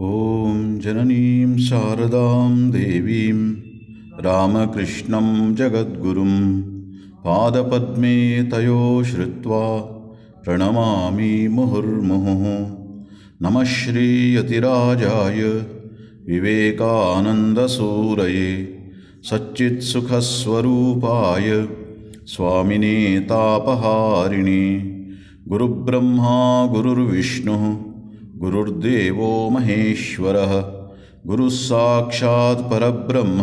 ॐ जननीं शारदां देवीं रामकृष्णं जगद्गुरुं पादपद्मे तयो श्रुत्वा प्रणमामि मुहुर्मुहुः। नमः श्रीयतिराजाय विवेकानन्दसूरये सच्चित्सुखस्वरूपाय स्वामिने तापहारिणे गुरुब्रह्मा गुरुर्विष्णुः गुरुर्देवो महेश्वरः गुरुस्साक्षात् परब्रह्म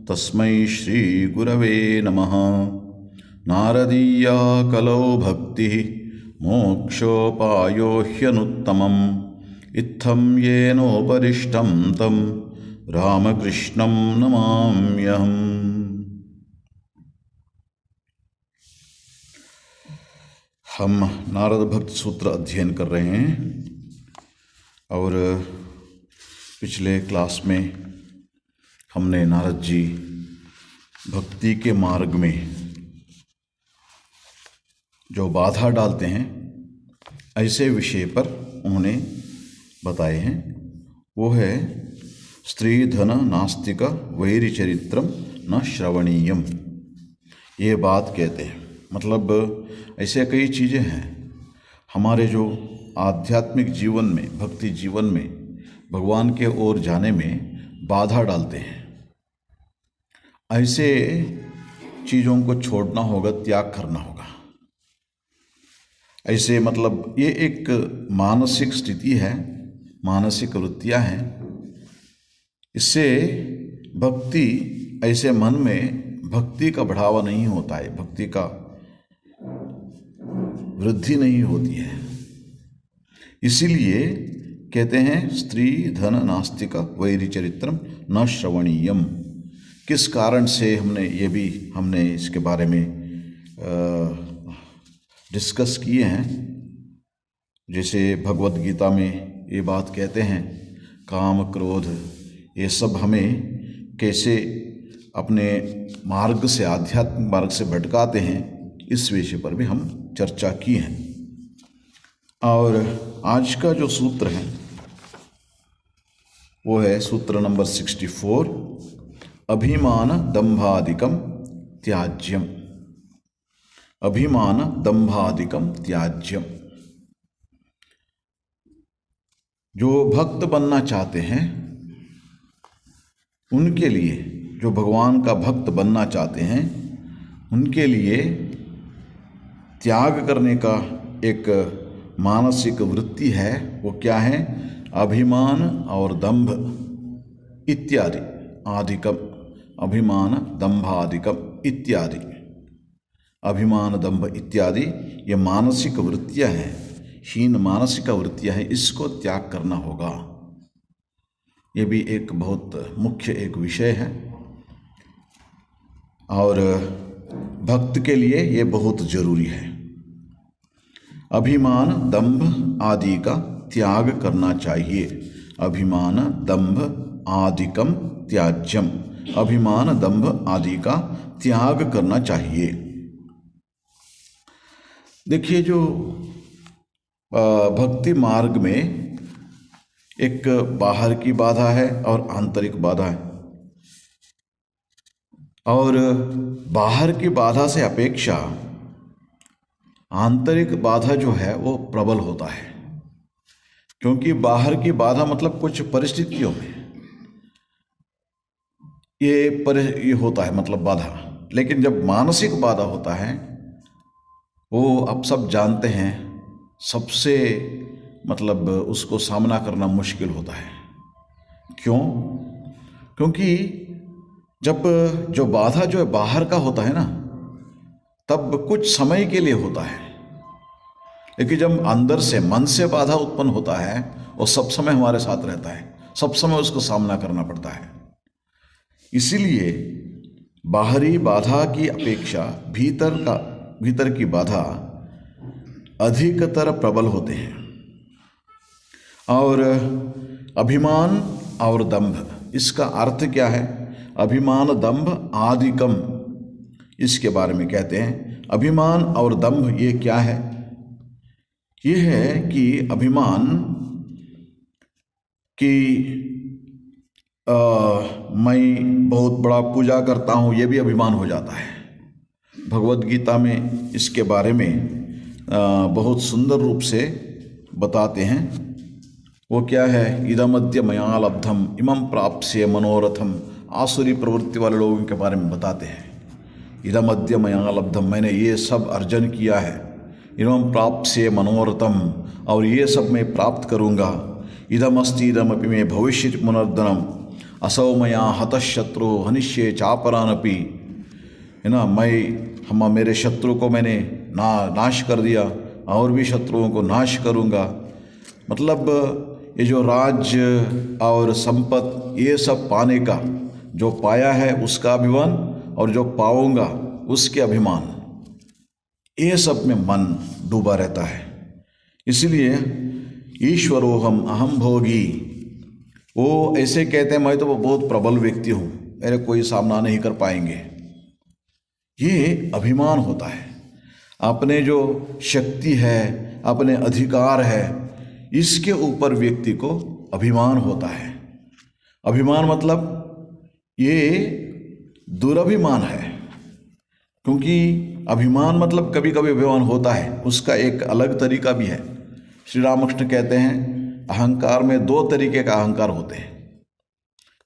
तस्मै श्रीगुरवे नमः। नारदीया कलौ भक्तिः मोक्षोपायो ह्यनुत्तमम् इत्थं येनोपरिष्टं तं रामकृष्णं नमाम्यहम्। हम नारद भक्त सूत्र अध्ययन कर रहे हैं और पिछले क्लास में हमने नारद जी भक्ति के मार्ग में जो बाधा डालते हैं ऐसे विषय पर उन्होंने बताए हैं। वो है स्त्री धन नास्तिक वैरिचरित्रम न श्रवणीयम। ये बात कहते हैं, मतलब ऐसे कई चीज़ें हैं हमारे जो आध्यात्मिक जीवन में, भक्ति जीवन में भगवान के ओर जाने में बाधा डालते हैं। ऐसे चीज़ों को छोड़ना होगा, त्याग करना होगा। ऐसे मतलब ये एक मानसिक स्थिति है, मानसिक वृत्तियाँ हैं। इससे भक्ति, ऐसे मन में भक्ति का बढ़ावा नहीं होता है, भक्ति का वृद्धि नहीं होती है। इसीलिए कहते हैं स्त्री धन नास्तिक वैरिचरित्रम न श्रवणीयम। किस कारण से हमने इसके बारे में डिस्कस किए हैं। जैसे भगवत गीता में ये बात कहते हैं, काम क्रोध ये सब हमें कैसे अपने मार्ग से, आध्यात्मिक मार्ग से भटकाते हैं, इस विषय पर भी हम चर्चा की है। और आज का जो सूत्र है वो है सूत्र नंबर 64, अभिमान दंभादिकम त्याज्यम। अभिमान दंभादिकम त्याज्यम। जो भक्त बनना चाहते हैं उनके लिए, जो भगवान का भक्त बनना चाहते हैं उनके लिए त्याग करने का एक मानसिक वृत्ति है। वो क्या है? अभिमान और दंभ इत्यादि आदिकम। अभिमान दंभादिकम इत्यादि, अभिमान दंभ इत्यादि ये मानसिक वृत्तियां हैं, हीन मानसिक वृत्तियां हैं। इसको त्याग करना होगा। ये भी एक बहुत मुख्य एक विषय है और भक्त के लिए ये बहुत जरूरी है। अभिमान दंभ आदि का त्याग करना चाहिए। अभिमान दंभ आदिकम त्याज्यम। अभिमान दंभ आदि का त्याग करना चाहिए। देखिए, जो भक्ति मार्ग में एक बाहर की बाधा है और आंतरिक बाधा है। और बाहर की बाधा से अपेक्षा आंतरिक बाधा जो है वो प्रबल होता है। क्योंकि बाहर की बाधा मतलब कुछ परिस्थितियों में ये होता है, मतलब बाधा। लेकिन जब मानसिक बाधा होता है, वो आप सब जानते हैं, सबसे मतलब उसको सामना करना मुश्किल होता है। क्यों? क्योंकि जब जो बाधा जो है बाहर का होता है ना, तब कुछ समय के लिए होता है। लेकिन जब अंदर से, मन से बाधा उत्पन्न होता है, वो सब समय हमारे साथ रहता है, सब समय उसको सामना करना पड़ता है। इसीलिए बाहरी बाधा की अपेक्षा भीतर की बाधा अधिकतर प्रबल होते हैं। और अभिमान और दंभ, इसका अर्थ क्या है? अभिमान दंभ आदिकम, इसके बारे में कहते हैं। अभिमान और दंभ ये क्या है? ये है कि अभिमान कि मैं बहुत बड़ा पूजा करता हूँ, ये भी अभिमान हो जाता है। भगवद गीता में इसके बारे में बहुत सुंदर रूप से बताते हैं। वो क्या है, इदमद्य मया लब्धम इमं प्राप्स्ये मनोरथम। आसुरी प्रवृत्ति वाले लोगों के बारे में बताते हैं। इदमद्य मया लब्धम, मैंने ये सब अर्जन किया है। इमं प्राप्स्ये मनोरथम, और ये सब मैं प्राप्त करूँगा। इदमस्ति इदमपि मे भविष्यति पुनर्धनम। असौ मया हतः शत्रु हनिष्ये चापरानपि। है ना, मेरे शत्रु को मैंने नाश कर दिया, और भी शत्रुओं को नाश करूँगा। मतलब ये जो राज्य और संपत्ति ये सब पाने का, जो पाया है उसका अभिमान, और जो पाऊंगा उसके अभिमान, ये सब में मन डूबा रहता है। इसलिए ईश्वरोहम अहम भोगी, वो ऐसे कहते हैं मैं तो बहुत प्रबल व्यक्ति हूँ, मेरे कोई सामना नहीं कर पाएंगे। ये अभिमान होता है। अपने जो शक्ति है, अपने अधिकार है, इसके ऊपर व्यक्ति को अभिमान होता है। अभिमान मतलब ये दुरभिमान है, क्योंकि अभिमान मतलब कभी कभी अभिमान होता है, उसका एक अलग तरीका भी है। श्री रामकृष्ण कहते हैं अहंकार में दो तरीके का अहंकार होते हैं,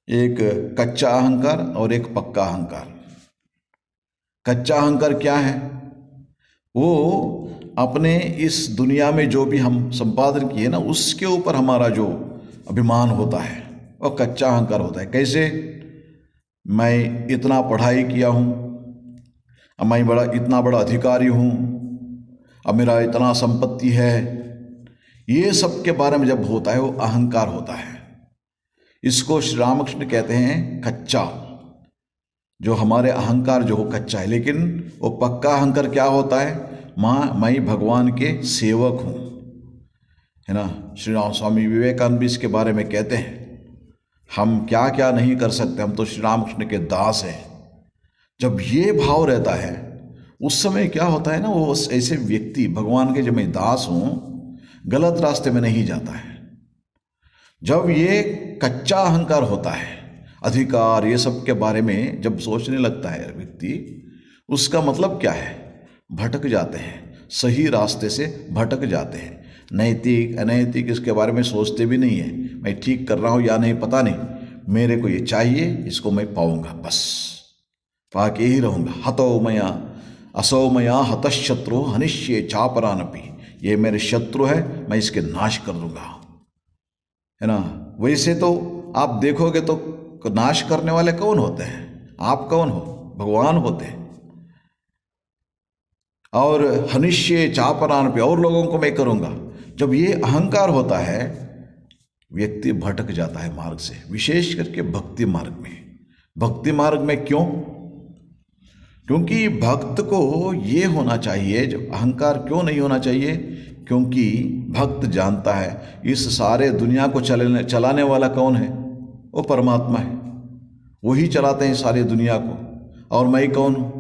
एक कच्चा अहंकार और एक पक्का अहंकार। कच्चा अहंकार क्या है? वो अपने इस दुनिया में जो भी हम संपादन किए ना, उसके ऊपर हमारा जो अभिमान होता है वो कच्चा अहंकार होता है। कैसे? मैं इतना पढ़ाई किया हूँ, अब मैं इतना बड़ा अधिकारी हूँ, अब मेरा इतना संपत्ति है, ये सब के बारे में जब होता है वो अहंकार होता है। इसको श्री रामकृष्ण कहते हैं कच्चा, जो हमारे अहंकार जो हो कच्चा है। लेकिन वो पक्का अहंकार क्या होता है? मैं भगवान के सेवक हूँ, है ना। श्री राम स्वामी विवेकानंद भी इसके बारे में कहते हैं, हम क्या क्या नहीं कर सकते, हम तो श्री रामकृष्ण के दास हैं। जब ये भाव रहता है उस समय क्या होता है ना, वो ऐसे व्यक्ति भगवान के, जब मैं दास हूँ, गलत रास्ते में नहीं जाता है। जब ये कच्चा अहंकार होता है, अधिकार ये सब के बारे में जब सोचने लगता है व्यक्ति, उसका मतलब क्या है? भटक जाते हैं, सही रास्ते से भटक जाते हैं। नैतिक अनैतिक इसके बारे में सोचते भी नहीं है, मैं ठीक कर रहा हूँ या नहीं पता नहीं, मेरे को ये चाहिए, इसको मैं पाऊंगा, बस पाके ही रहूँगा। हतो मया असौ मया हतः शत्रु हनिष्ये चापरानपि, ये मेरे शत्रु है, मैं इसके नाश कर दूंगा, है ना। वैसे तो आप देखोगे तो नाश करने वाले कौन होते हैं? आप कौन हो? भगवान होते हैं। और हनिष्ये चापरानपि, और लोगों को मैं करूँगा। जब ये अहंकार होता है, व्यक्ति भटक जाता है मार्ग से, विशेष करके भक्ति मार्ग में। भक्ति मार्ग में क्यों? क्योंकि भक्त को ये होना चाहिए, जब अहंकार क्यों नहीं होना चाहिए? क्योंकि भक्त जानता है इस सारे दुनिया को चलाने वाला कौन है? वो परमात्मा है, वही चलाते हैं सारी दुनिया को, और मैं कौन हूँ?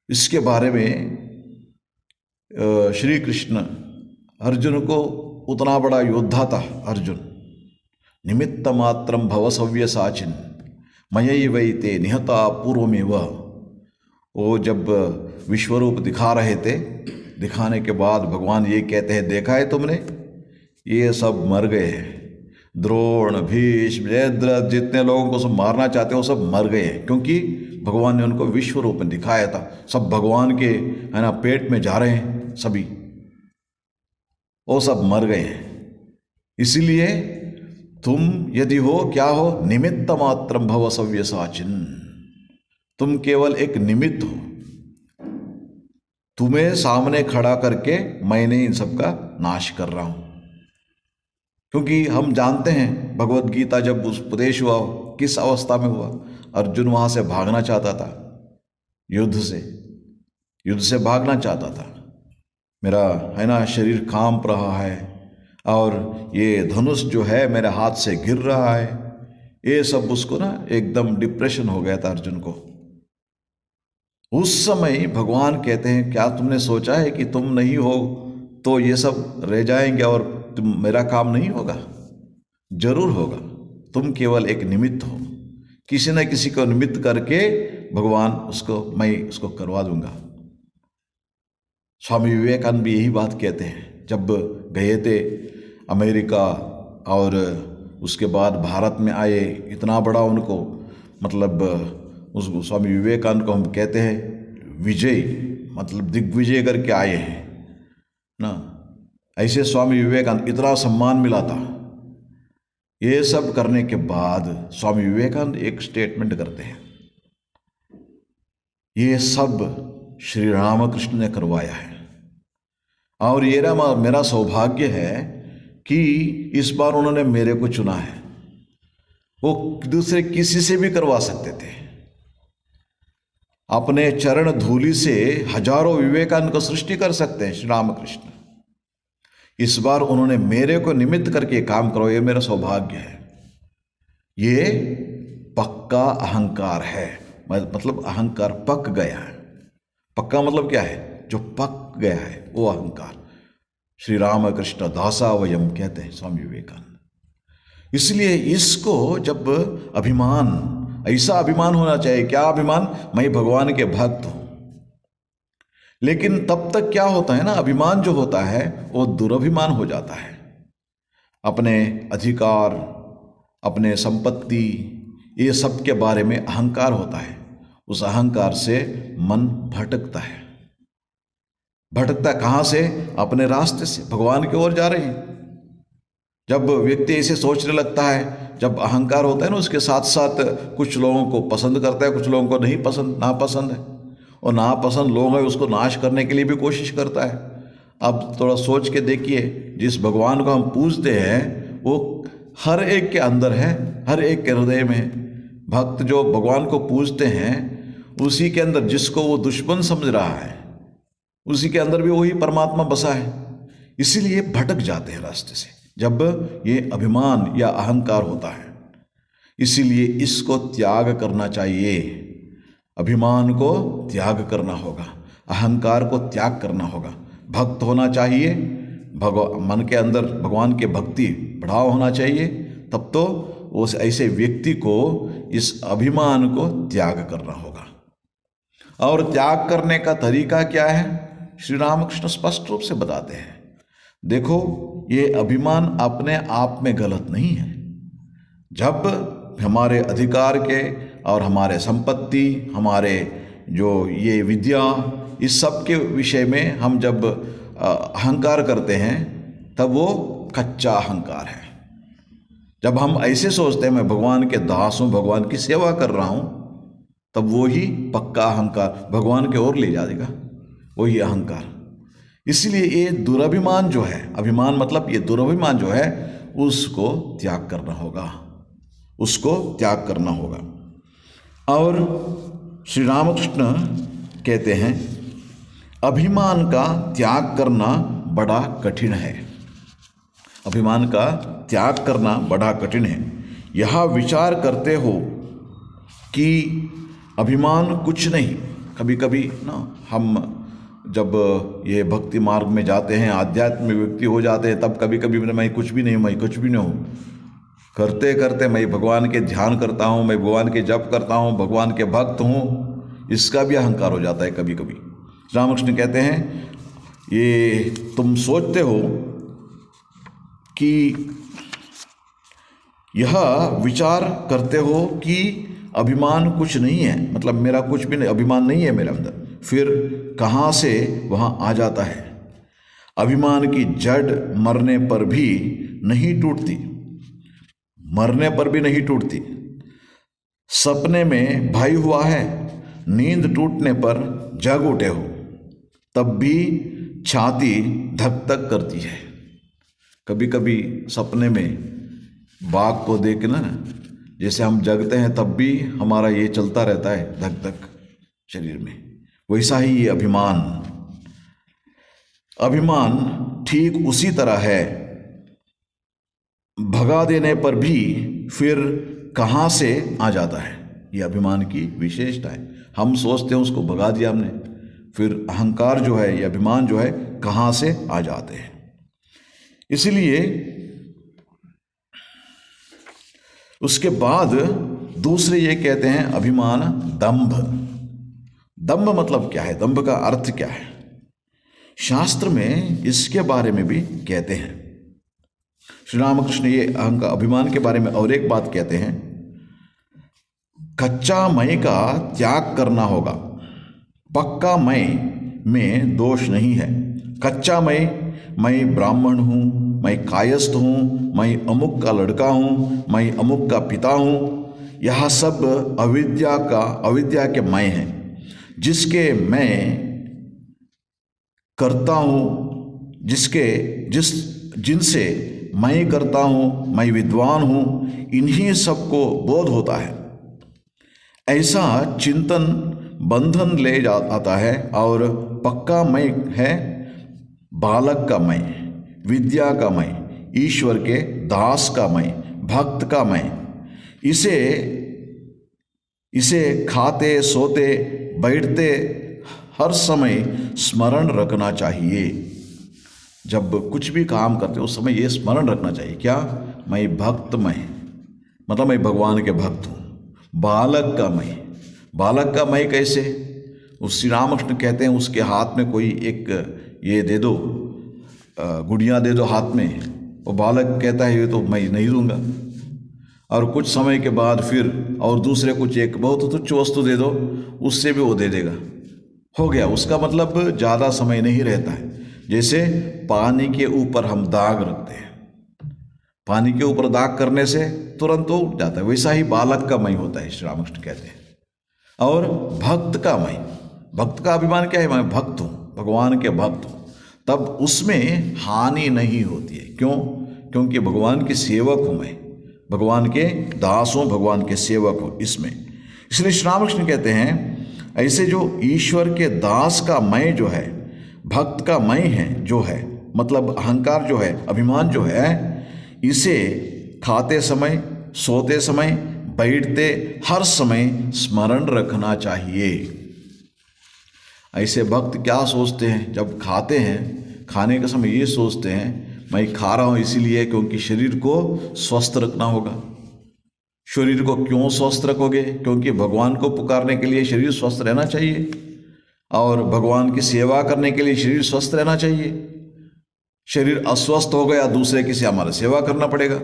इसके बारे में श्री कृष्ण अर्जुन को, उतना बड़ा योद्धा था अर्जुन, निमित्त मात्रम भव सव्य साचिन मयैवैते निहता पूर्वमेव। वो जब विश्वरूप दिखा रहे थे, दिखाने के बाद भगवान ये कहते हैं, देखा है तुमने, ये सब मर गए हैं। द्रोण, भीष्म, जयद्रथ, जितने लोगों को सब मारना चाहते हैं वो सब मर गए हैं, क्योंकि भगवान ने उनको विश्व रूप में दिखाया था। सब भगवान के, है ना, पेट में जा रहे हैं सभी, वो सब मर गए हैं। इसलिए तुम यदि हो, क्या हो? निमित्त मात्रम भव सव्य साचिन, तुम केवल एक निमित्त हो। तुम्हें सामने खड़ा करके मैंने इन सब का नाश कर रहा हूं। क्योंकि हम जानते हैं भगवत गीता जब उपदेश हुआ, किस अवस्था में हुआ? अर्जुन वहां से भागना चाहता था, युद्ध से भागना चाहता था। मेरा, है ना, शरीर कांप रहा है, और ये धनुष जो है मेरे हाथ से गिर रहा है। ये सब उसको ना एकदम डिप्रेशन हो गया था अर्जुन को। उस समय भगवान कहते हैं, क्या तुमने सोचा है कि तुम नहीं हो तो ये सब रह जाएंगे और मेरा काम नहीं होगा? जरूर होगा। तुम केवल एक निमित्त हो, किसी न किसी को निमित्त करके भगवान मैं उसको करवा दूंगा। स्वामी विवेकानंद भी यही बात कहते हैं। जब गए थे अमेरिका और उसके बाद भारत में आए, इतना बड़ा उनको मतलब उस स्वामी विवेकानंद को हम कहते हैं विजय, मतलब दिग्विजय करके आए हैं ना। ऐसे स्वामी विवेकानंद इतना सम्मान मिला था। ये सब करने के बाद स्वामी विवेकानंद एक स्टेटमेंट करते हैं, ये सब श्री रामकृष्ण ने करवाया है और ये मेरा सौभाग्य है कि इस बार उन्होंने मेरे को चुना है। वो दूसरे किसी से भी करवा सकते थे। अपने चरण धूलि से हजारों विवेकानंद को सृष्टि कर सकते हैं श्री रामकृष्ण। इस बार उन्होंने मेरे को निमित्त करके काम करो, ये मेरा सौभाग्य है। ये पक्का अहंकार है, मतलब अहंकार पक गया है। पक्का मतलब क्या है? जो पक गया है वो अहंकार। श्री रामकृष्ण दासा वयम कहते हैं स्वामी विवेकानंद। इसलिए इसको जब अभिमान, ऐसा अभिमान होना चाहिए। क्या अभिमान? मैं भगवान के भक्त हूं। लेकिन तब तक क्या होता है ना, अभिमान जो होता है वो दुरभिमान हो जाता है। अपने अधिकार, अपने संपत्ति, ये सब के बारे में अहंकार होता है। उस अहंकार से मन भटकता है। भटकता कहाँ से? अपने रास्ते से, भगवान की ओर जा रहे हैं। जब व्यक्ति ऐसे सोचने लगता है, जब अहंकार होता है ना, उसके साथ साथ कुछ लोगों को पसंद करता है, कुछ लोगों को नहीं पसंद, नापसंद है। और नापसंद लोग हैं उसको नाश करने के लिए भी कोशिश करता है। अब थोड़ा सोच के देखिए, जिस भगवान को हम पूजते हैं वो हर एक के अंदर है, हर एक के हृदय में। भक्त जो भगवान को पूजते हैं उसी के अंदर, जिसको वो दुश्मन समझ रहा है उसी के अंदर भी वही परमात्मा बसा है। इसीलिए भटक जाते हैं रास्ते से जब ये अभिमान या अहंकार होता है। इसीलिए इसको त्याग करना चाहिए। अभिमान को त्याग करना होगा, अहंकार को त्याग करना होगा। भक्त होना चाहिए, मन के अंदर भगवान के भक्ति बढ़ाव होना चाहिए। तब तो उस ऐसे व्यक्ति को इस अभिमान को त्याग करना होगा। और त्याग करने का तरीका क्या है? श्री रामकृष्ण स्पष्ट रूप से बताते हैं। देखो, ये अभिमान अपने आप में गलत नहीं है। जब हमारे अधिकार के और हमारे संपत्ति, हमारे जो ये विद्या, इस सब के विषय में हम जब अहंकार करते हैं तब वो कच्चा अहंकार है। जब हम ऐसे सोचते हैं मैं भगवान के दास हूँ, भगवान की सेवा कर रहा हूँ, तब वो ही पक्का अहंकार भगवान की ओर ले जाएगा, वही अहंकार। इसलिए ये दुराभिमान जो है, अभिमान मतलब ये दुराभिमान जो है, उसको त्याग करना होगा, उसको त्याग करना होगा। और श्री रामकृष्ण कहते हैं अभिमान का त्याग करना बड़ा कठिन है। अभिमान का त्याग करना बड़ा कठिन है। यह विचार करते हो कि अभिमान कुछ नहीं। कभी कभी ना हम जब ये भक्ति मार्ग में जाते हैं, आध्यात्मिक व्यक्ति हो जाते हैं, तब कभी कभी मैं कुछ भी नहीं हूँ, मैं कुछ भी नहीं हूँ करते करते मैं भगवान के ध्यान करता हूँ, मैं भगवान के जप करता हूँ, भगवान के भक्त हूँ, इसका भी अहंकार हो जाता है कभी कभी। रामकृष्ण कहते हैं ये तुम सोचते हो कि यह विचार करते हो कि अभिमान कुछ नहीं है, मतलब मेरा कुछ भी नहीं, अभिमान नहीं है मेरे अंदर, फिर कहाँ से वहाँ आ जाता है। अभिमान की जड़ मरने पर भी नहीं टूटती, मरने पर भी नहीं टूटती। सपने में भय हुआ है, नींद टूटने पर जग उठे हो, तब भी छाती धक धक करती है। कभी कभी सपने में बाघ को देखना, जैसे हम जगते हैं तब भी हमारा ये चलता रहता है धक धक शरीर में, वैसा ही ये अभिमान। अभिमान ठीक उसी तरह है, भगा देने पर भी फिर कहाँ से आ जाता है। ये अभिमान की विशेषता है। हम सोचते हैं उसको भगा दिया हमने, फिर अहंकार जो है, ये अभिमान जो है, कहाँ से आ जाते हैं। इसलिए उसके बाद दूसरे ये कहते हैं अभिमान दंभ। दंभ मतलब क्या है, दंभ का अर्थ क्या है? शास्त्र में इसके बारे में भी कहते हैं। श्री रामकृष्ण ये अहंकार अभिमान के बारे में और एक बात कहते हैं, कच्चा मैं का त्याग करना होगा, पक्का मैं में दोष नहीं है। कच्चा मैं ब्राह्मण हूँ, मैं कायस्थ हूँ, मैं अमुक का लड़का हूँ, मैं अमुक का पिता हूँ, यह सब अविद्या के मैं हैं, जिसके मैं करता हूँ, जिनसे मैं करता हूँ, मैं विद्वान हूँ, इन्हीं सबको बोध होता है। ऐसा चिंतन बंधन ले आता है। और पक्का मैं है बालक का मैं, विद्या का मैं, ईश्वर के दास का मैं, भक्त का मैं। इसे खाते सोते बैठते हर समय स्मरण रखना चाहिए। जब कुछ भी काम करते उस समय ये स्मरण रखना चाहिए, क्या? मैं भक्त मतलब मैं भगवान के भक्त हूँ। बालक का मैं कैसे? उस श्री रामकृष्ण कहते हैं उसके हाथ में कोई एक ये दे दो, गुड़िया दे दो हाथ में, वो बालक कहता है ये तो मैं नहीं दूंगा। और कुछ समय के बाद फिर और दूसरे कुछ एक बहुत तुच्छ वस्तु दे दो, उससे भी वो दे देगा। हो गया, उसका मतलब ज़्यादा समय नहीं रहता है। जैसे पानी के ऊपर हम दाग रखते हैं, पानी के ऊपर दाग करने से तुरंत वो उठ जाता है, वैसा ही बालक का मैं होता है, श्री रामकृष्ण कहते हैं। और भक्त का अभिमान क्या है? मैं भक्त हूँ, भगवान के भक्त हूँ। तब उसमें हानि नहीं होती है। क्यों? क्योंकि भगवान के सेवक हूँ मैं, भगवान के दास हूँ, भगवान के सेवक हूँ इसमें। इसलिए श्री रामकृष्ण कहते हैं ऐसे जो ईश्वर के दास का मैं जो है, भक्त का मैं है जो है, मतलब अहंकार जो है, अभिमान जो है, इसे खाते समय, सोते समय, बैठते हर समय स्मरण रखना चाहिए। ऐसे भक्त क्या सोचते हैं? जब खाते हैं, खाने के समय ये सोचते हैं मैं खा रहा हूँ इसीलिए क्योंकि शरीर को स्वस्थ रखना होगा। शरीर को क्यों स्वस्थ रखोगे? क्योंकि भगवान को पुकारने के लिए शरीर स्वस्थ रहना चाहिए और भगवान की सेवा करने के लिए शरीर स्वस्थ रहना चाहिए। शरीर अस्वस्थ हो गया, दूसरे की से हमारा सेवा करना पड़ेगा,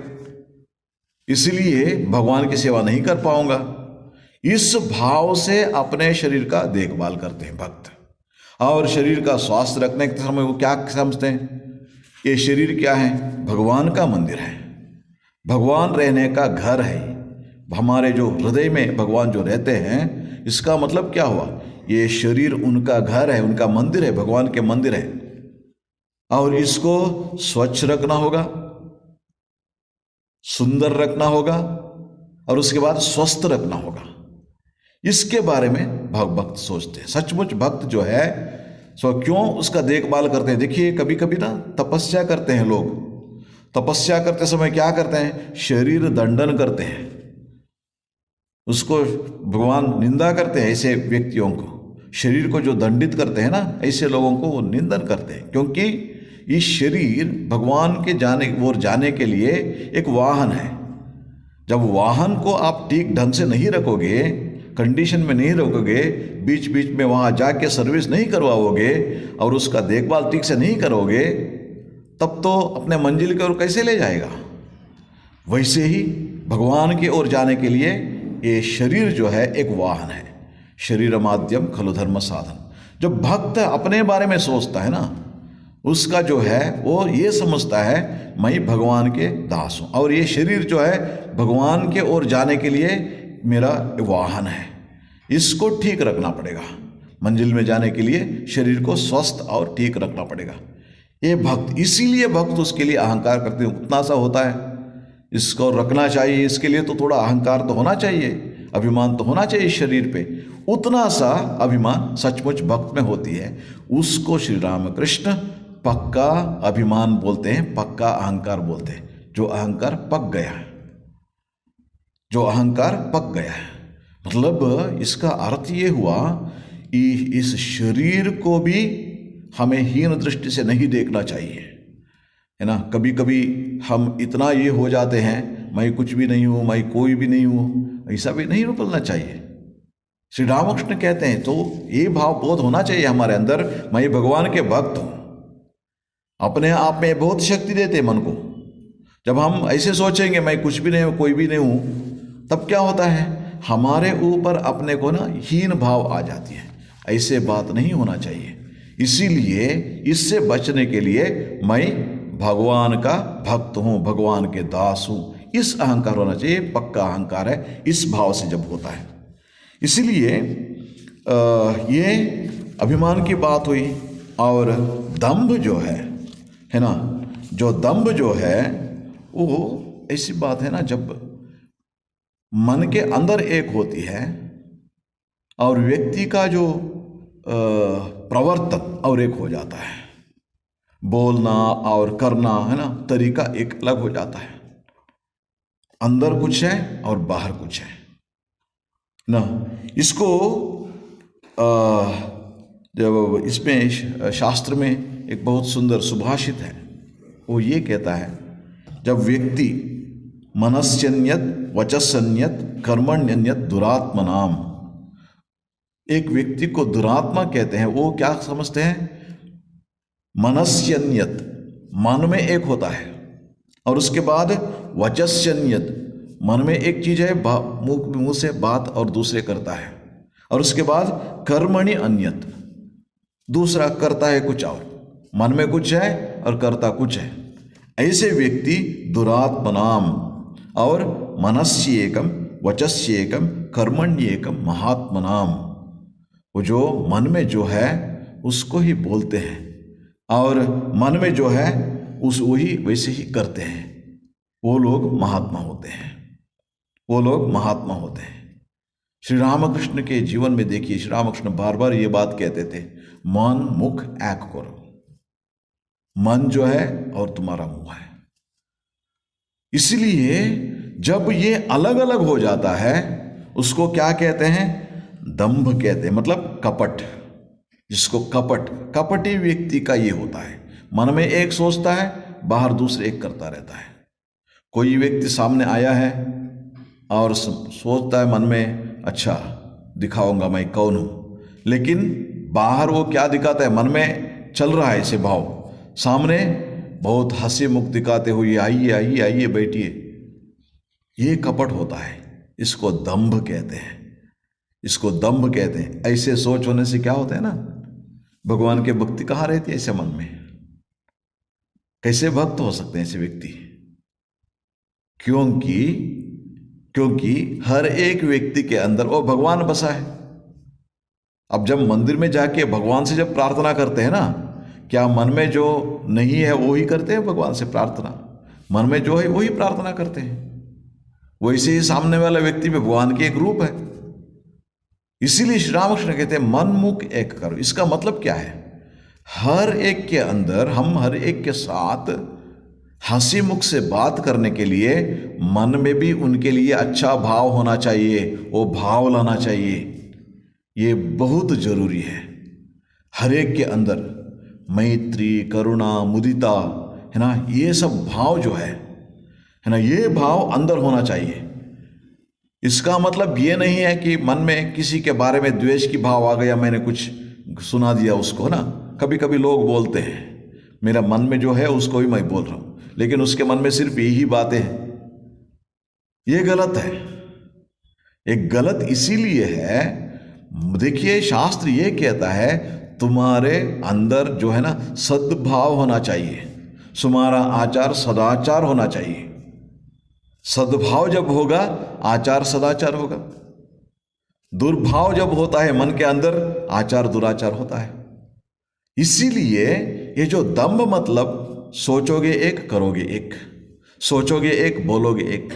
इसलिए भगवान की सेवा नहीं कर पाऊंगा। इस भाव से अपने शरीर का देखभाल करते हैं भक्त। और शरीर का स्वास्थ्य रखने के समय वो क्या समझते हैं? ये शरीर क्या है? भगवान का मंदिर है, भगवान रहने का घर है। हमारे जो हृदय में भगवान जो रहते हैं, इसका मतलब क्या हुआ? ये शरीर उनका घर है, उनका मंदिर है, भगवान के मंदिर है। और इसको स्वच्छ रखना होगा, सुंदर रखना होगा और उसके बाद स्वस्थ रखना होगा। इसके बारे में भक्त सोचते हैं। सचमुच भक्त जो है सो क्यों उसका देखभाल करते हैं? देखिए कभी कभी ना तपस्या करते हैं लोग, तपस्या करते समय क्या करते हैं? शरीर दंडन करते हैं, उसको भगवान निंदा करते हैं। ऐसे व्यक्तियों को, शरीर को जो दंडित करते हैं ना, ऐसे लोगों को वो निंदन करते हैं। क्योंकि ये शरीर भगवान के जाने के लिए एक वाहन है। जब वाहन को आप ठीक ढंग से नहीं रखोगे, कंडीशन में नहीं रखोगे, बीच बीच में वहाँ जाके सर्विस नहीं करवाओगे और उसका देखभाल ठीक से नहीं करोगे, तब तो अपने मंजिल की ओर कैसे ले जाएगा? वैसे ही भगवान की ओर जाने के लिए ये शरीर जो है एक वाहन है। शरीर माध्यम खलु धर्म साधन। जब भक्त अपने बारे में सोचता है ना, उसका जो है वो ये समझता है मैं भगवान के दास हूँ और ये शरीर जो है भगवान के ओर जाने के लिए मेरा वाहन है, इसको ठीक रखना पड़ेगा। मंजिल में जाने के लिए शरीर को स्वस्थ और ठीक रखना पड़ेगा। ये भक्त, इसीलिए भक्त उसके लिए अहंकार करते हैं। उतना सा होता है, इसको रखना चाहिए, इसके लिए तो थोड़ा अहंकार तो होना चाहिए, अभिमान तो होना चाहिए शरीर पे। उतना सा अभिमान सचमुच भक्त में होती है। उसको श्री रामकृष्ण पक्का अभिमान बोलते हैं, पक्का अहंकार बोलते हैं। जो अहंकार पक गया है, जो अहंकार पक गया है, मतलब इसका अर्थ ये हुआ कि इस शरीर को भी हमें हीन दृष्टि से नहीं देखना चाहिए, है ना। कभी कभी हम इतना ये हो जाते हैं, मैं कुछ भी नहीं हूँ, मैं कोई भी नहीं हूँ, ऐसा भी नहीं बोलना चाहिए। श्री रामकृष्ण कहते हैं तो ये भाव बोध होना चाहिए हमारे अंदर, मैं भगवान के भक्त हूँ। अपने आप में बहुत शक्ति देते मन को। जब हम ऐसे सोचेंगे मैं कुछ भी नहीं हूँ, कोई भी नहीं हूँ, तब क्या होता है, हमारे ऊपर अपने को ना हीन भाव आ जाती है। ऐसे बात नहीं होना चाहिए। इसीलिए इससे बचने के लिए मैं भगवान का भक्त हूँ, भगवान के दास हूँ, इस अहंकार होना चाहिए। पक्का अहंकार है इस भाव से जब होता है। इसीलिए ये अभिमान की बात हुई। और दंभ जो है ना, जो दंभ जो है वो ऐसी बात है ना, जब मन के अंदर एक होती है और व्यक्ति का जो प्रवर्तन और एक हो जाता है, बोलना और करना है ना, तरीका एक अलग हो जाता है। अंदर कुछ है और बाहर कुछ है ना। इसको जब इसमें शास्त्र में एक बहुत सुंदर सुभाषित है, वो ये कहता है, जब व्यक्ति मनस्यन्यत वचस्यन्यत कर्मण्यन्यत दुरात्मनाम, एक व्यक्ति को दुरात्मा कहते हैं। वो क्या समझते हैं, मनस्यन्यत, मन में एक होता है, और उसके बाद वचस्यन्यत, मन में एक चीज है, मुंह से बात और दूसरे करता है, और उसके बाद कर्मणि अन्यत, दूसरा करता है कुछ और, मन में कुछ है और करता कुछ है। ऐसे व्यक्ति दुरात्मनाम, और मनस्य एकम वचस्य एकम कर्मण्य एकम महात्मनाम, वो जो मन में जो है उसको ही बोलते हैं और मन में जो है उस वही वैसे ही करते हैं। वो लोग महात्मा होते हैं, वो लोग महात्मा होते हैं। श्री रामकृष्ण के जीवन में देखिए, श्री रामकृष्ण बार बार ये बात कहते थे, मन मुख एक करो। मन जो है और तुम्हारा मुंह है। इसलिए जब ये अलग अलग हो जाता है उसको क्या कहते हैं, दंभ कहते हैं, मतलब कपट। जिसको कपटी व्यक्ति का ये होता है, मन में एक सोचता है, बाहर दूसरे एक करता रहता है। कोई व्यक्ति सामने आया है और सोचता है मन में, अच्छा दिखाऊंगा मैं कौन हूं, लेकिन बाहर वो क्या दिखाता है, मन में चल रहा है ऐसे भाव, सामने बहुत हंसी मुख दिखाते हुए आइए आइए आइए बैठिए, ये कपट होता है। इसको दंभ कहते हैं, इसको दंभ कहते हैं। ऐसे सोच होने से क्या होता है ना, भगवान के भक्ति कहाँ रहती है ऐसे मन में, कैसे भक्त हो सकते हैं ऐसे व्यक्ति। क्योंकि हर एक व्यक्ति के अंदर वो भगवान बसा है। अब जब मंदिर में जाके भगवान से जब प्रार्थना करते हैं ना, क्या मन में जो नहीं है वो ही करते हैं भगवान से प्रार्थना, मन में जो है वही प्रार्थना करते हैं। वैसे ही सामने वाला व्यक्ति भी भगवान के एक रूप है। इसीलिए श्री रामकृष्ण कहते हैं मन मुख एक करो। इसका मतलब क्या है, हर एक के अंदर, हम हर एक के साथ हंसी मुख से बात करने के लिए मन में भी उनके लिए अच्छा भाव होना चाहिए, वो भाव लाना चाहिए। ये बहुत जरूरी है। हर एक के अंदर मैत्री, करुणा, मुदिता है ना, ये सब भाव जो है ना, ये भाव अंदर होना चाहिए। इसका मतलब ये नहीं है कि मन में किसी के बारे में द्वेष की भाव आ गया, मैंने कुछ सुना दिया उसको ना। कभी कभी लोग बोलते हैं, मेरा मन में जो है उसको ही मैं बोल रहा हूं, लेकिन उसके मन में सिर्फ यही बातें हैं। ये गलत है। एक गलत इसीलिए है, देखिए शास्त्र ये कहता है तुम्हारे अंदर जो है ना सद्भाव होना चाहिए, तुम्हारा आचार सदाचार होना चाहिए। सद्भाव जब होगा आचार सदाचार होगा। दुर्भाव जब होता है मन के अंदर, आचार दुराचार होता है। इसीलिए ये जो दंभ मतलब सोचोगे एक, करोगे एक, सोचोगे एक, बोलोगे एक,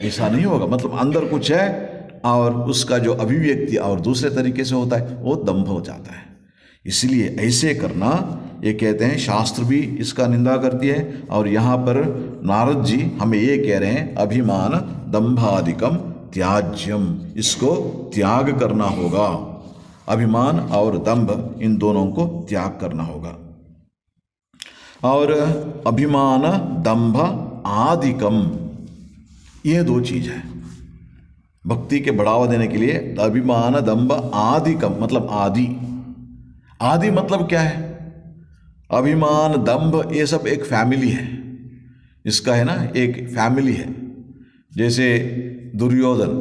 ऐसा नहीं होगा। मतलब अंदर कुछ है और उसका जो अभिव्यक्ति और दूसरे तरीके से होता है, वो दंभ हो जाता है। इसलिए ऐसे करना, ये कहते हैं, शास्त्र भी इसका निंदा करती है। और यहाँ पर नारद जी हमें ये कह रहे हैं, अभिमान दंभादिकम त्याज्यम, इसको त्याग करना होगा। अभिमान और दंभ इन दोनों को त्याग करना होगा। और अभिमान दंभ आदिकम, ये दो चीज है भक्ति के बढ़ावा देने के लिए। अभिमान दंभ आदि कम मतलब आदि, आदि मतलब क्या है? अभिमान दंभ ये सब एक फैमिली है, इसका है ना एक फैमिली है। जैसे दुर्योधन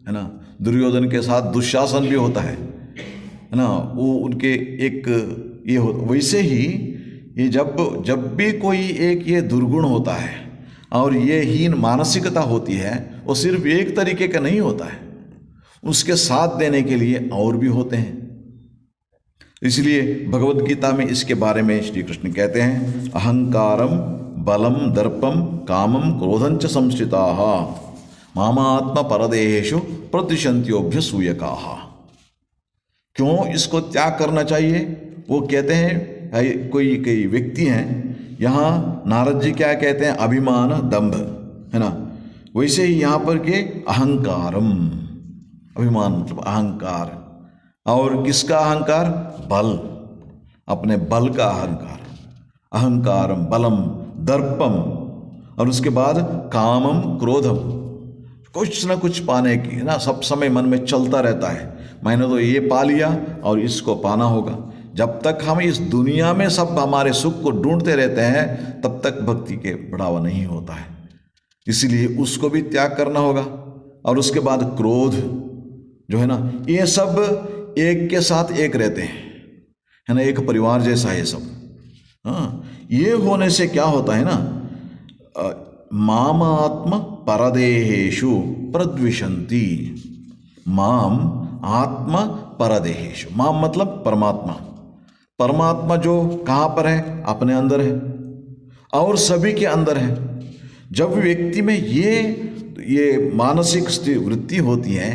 है ना, दुर्योधन के साथ दुशासन भी होता है ना, वो उनके एक ये हो। वैसे ही ये जब भी कोई एक ये दुर्गुण होता है और ये हीन मानसिकता होती है, वो सिर्फ एक तरीके का नहीं होता है, उसके साथ देने के लिए और भी होते हैं। इसलिए भगवत गीता में इसके बारे में श्री कृष्ण कहते हैं, अहंकारम बलम दर्पम कामम क्रोधंच संश्रिताः मामात्म परदेहेषु प्रतिशंत्योभ्य सूयकाः। क्यों इसको त्याग करना चाहिए? वो कहते हैं, कोई व्यक्ति हैं यहाँ, नारद जी क्या कहते हैं? अभिमान दंभ है ना। वैसे ही यहाँ पर के अहंकारम, अभिमान मतलब अहंकार, और किसका अहंकार? बल, अपने बल का अहंकार, अहंकारम बलम दर्पम, और उसके बाद कामम क्रोधम, कुछ ना कुछ पाने की ना सब समय मन में चलता रहता है, मैंने तो ये पा लिया और इसको पाना होगा। जब तक हम इस दुनिया में सब हमारे सुख को ढूंढते रहते हैं तब तक भक्ति के बढ़ावा नहीं होता है, इसीलिए उसको भी त्याग करना होगा। और उसके बाद क्रोध जो है ना, ये सब एक के साथ एक रहते हैं है ना, एक परिवार जैसा ये सब। हाँ, ये होने से क्या होता है ना, मामात्म परदेहेषु प्रद्विषन्ति, माम आत्मा परदेहेषु, माम मतलब परमात्मा, परमात्मा जो कहाँ पर है? अपने अंदर है और सभी के अंदर है। जब व्यक्ति में ये मानसिक वृत्ति होती है,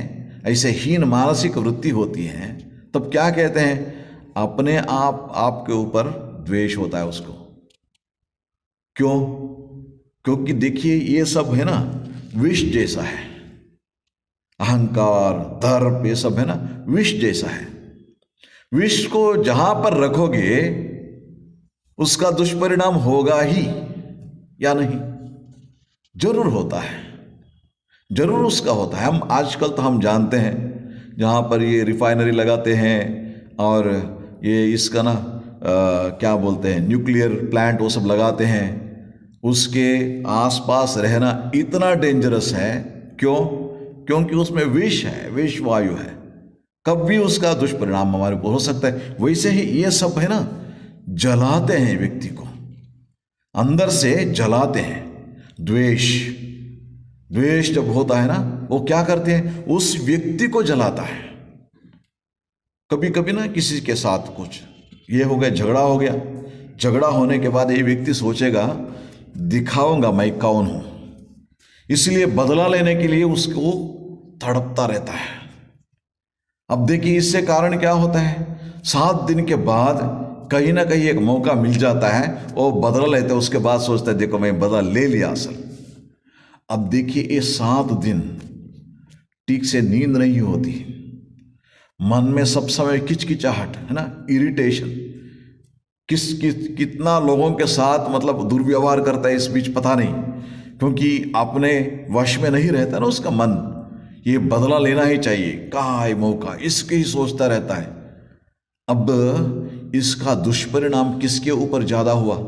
ऐसे हीन मानसिक वृत्ति होती है, तब क्या कहते हैं? अपने आपके ऊपर द्वेष होता है उसको। क्यों? क्योंकि देखिए ये सब है ना विष जैसा है, अहंकार दर्प ये सब है ना विष जैसा है। विष को जहां पर रखोगे उसका दुष्परिणाम होगा ही या नहीं? जरूर होता है, जरूर उसका होता है। हम आजकल तो हम जानते हैं जहां पर ये रिफाइनरी लगाते हैं और ये इसका ना क्या बोलते हैं, न्यूक्लियर प्लांट वो सब लगाते हैं, उसके आसपास रहना इतना डेंजरस है। क्यों? क्योंकि उसमें विष है, विष वायु है, कब भी उसका दुष्परिणाम हमारे ऊपर हो सकता है। वैसे ही ये सब है ना, जलाते हैं व्यक्ति को, अंदर से जलाते हैं। द्वेष, द्वेष जब होता है ना, वो क्या करते हैं? उस व्यक्ति को जलाता है। कभी कभी ना किसी के साथ कुछ ये हो गया, झगड़ा हो गया, झगड़ा होने के बाद ये व्यक्ति सोचेगा दिखाऊंगा मैं कौन हूं, इसलिए बदला लेने के लिए उसको तड़पता रहता है। अब देखिए इससे कारण क्या होता है? 7 दिन के बाद कहीं ना कहीं एक मौका मिल जाता है, वो बदला लेते हैं, उसके बाद सोचता है देखो मैं बदला ले लिया असल। अब देखिए ये 7 दिन ठीक से नींद नहीं होती, मन में सब समय किचकिचाहट है ना, इरिटेशन, कितना लोगों के साथ मतलब दुर्व्यवहार करता है इस बीच पता नहीं, क्योंकि अपने वश में नहीं रहता ना उसका मन, ये बदला लेना ही चाहिए, कहाँ है मौका, इसके ही सोचता रहता है। अब इसका दुष्परिणाम किसके ऊपर ज्यादा हुआ?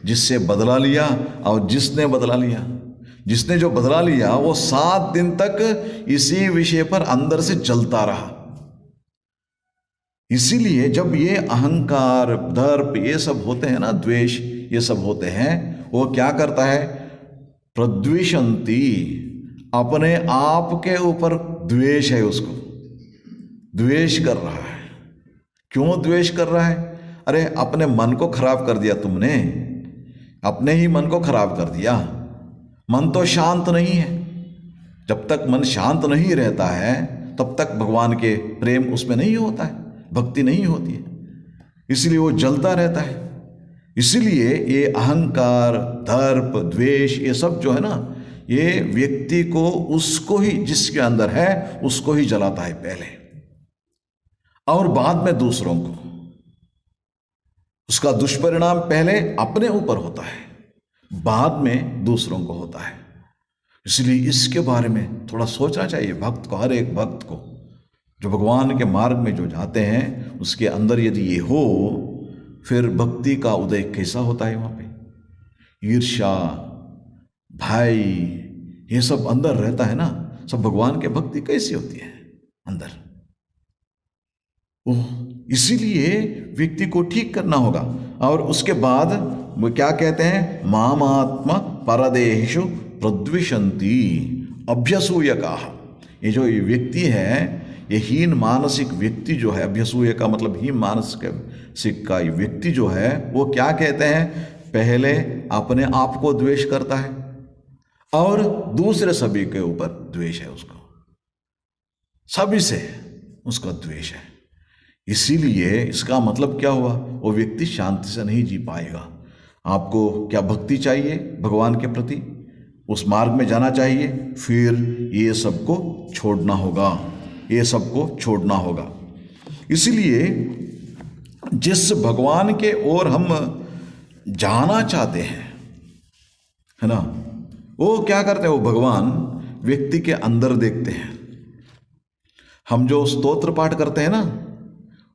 जिससे बदला लिया और जिसने बदला लिया। जिसने जो बदला लिया वो 7 दिन तक इसी विषय पर अंदर से जलता रहा। इसीलिए जब ये अहंकार दर्प ये सब होते हैं ना, द्वेष ये सब होते हैं, वो क्या करता है? प्रद्विषंती, अपने आप के ऊपर द्वेष है, उसको द्वेष कर रहा है। क्यों द्वेष कर रहा है? अरे अपने मन को खराब कर दिया तुमने, अपने ही मन को खराब कर दिया। मन तो शांत नहीं है, जब तक मन शांत नहीं रहता है तब तक भगवान के प्रेम उसमें नहीं होता है, भक्ति नहीं होती है, इसलिए वो जलता रहता है। इसलिए ये अहंकार दर्प द्वेष ये सब जो है ना, ये व्यक्ति को उसको ही जिसके अंदर है उसको ही जलाता है पहले, और बाद में दूसरों को। उसका दुष्परिणाम पहले अपने ऊपर होता है, बाद में दूसरों को होता है। इसलिए इसके बारे में थोड़ा सोचना चाहिए भक्त को, हर एक भक्त को जो भगवान के मार्ग में जो जाते हैं उसके अंदर यदि ये हो, फिर भक्ति का उदय कैसा होता है। वहाँ पे ईर्ष्या, भाई, ये सब अंदर रहता है ना, सब भगवान के भक्ति कैसी होती है अंदर। ओह, इसीलिए व्यक्ति को ठीक करना होगा। और उसके बाद वो क्या कहते हैं, मामात्मा परदेशु प्रद्विषंती अभ्यसूय का। ये जो ये व्यक्ति है, ये हीन मानसिक व्यक्ति जो है, अभ्यसूय का मतलब हीन मानसिक का व्यक्ति जो है, वो क्या कहते हैं, पहले अपने आप को द्वेष करता है और दूसरे सभी के ऊपर द्वेष है, उसको सभी से उसका द्वेष है। इसीलिए इसका मतलब क्या हुआ, वो व्यक्ति शांति से नहीं जी पाएगा। आपको क्या भक्ति चाहिए भगवान के प्रति, उस मार्ग में जाना चाहिए, फिर ये सबको छोड़ना होगा, ये सबको छोड़ना होगा। इसलिए जिस भगवान के ओर हम जाना चाहते हैं, है ना, वो क्या करते हैं, वो भगवान व्यक्ति के अंदर देखते हैं। हम जो स्तोत्र पाठ करते हैं ना,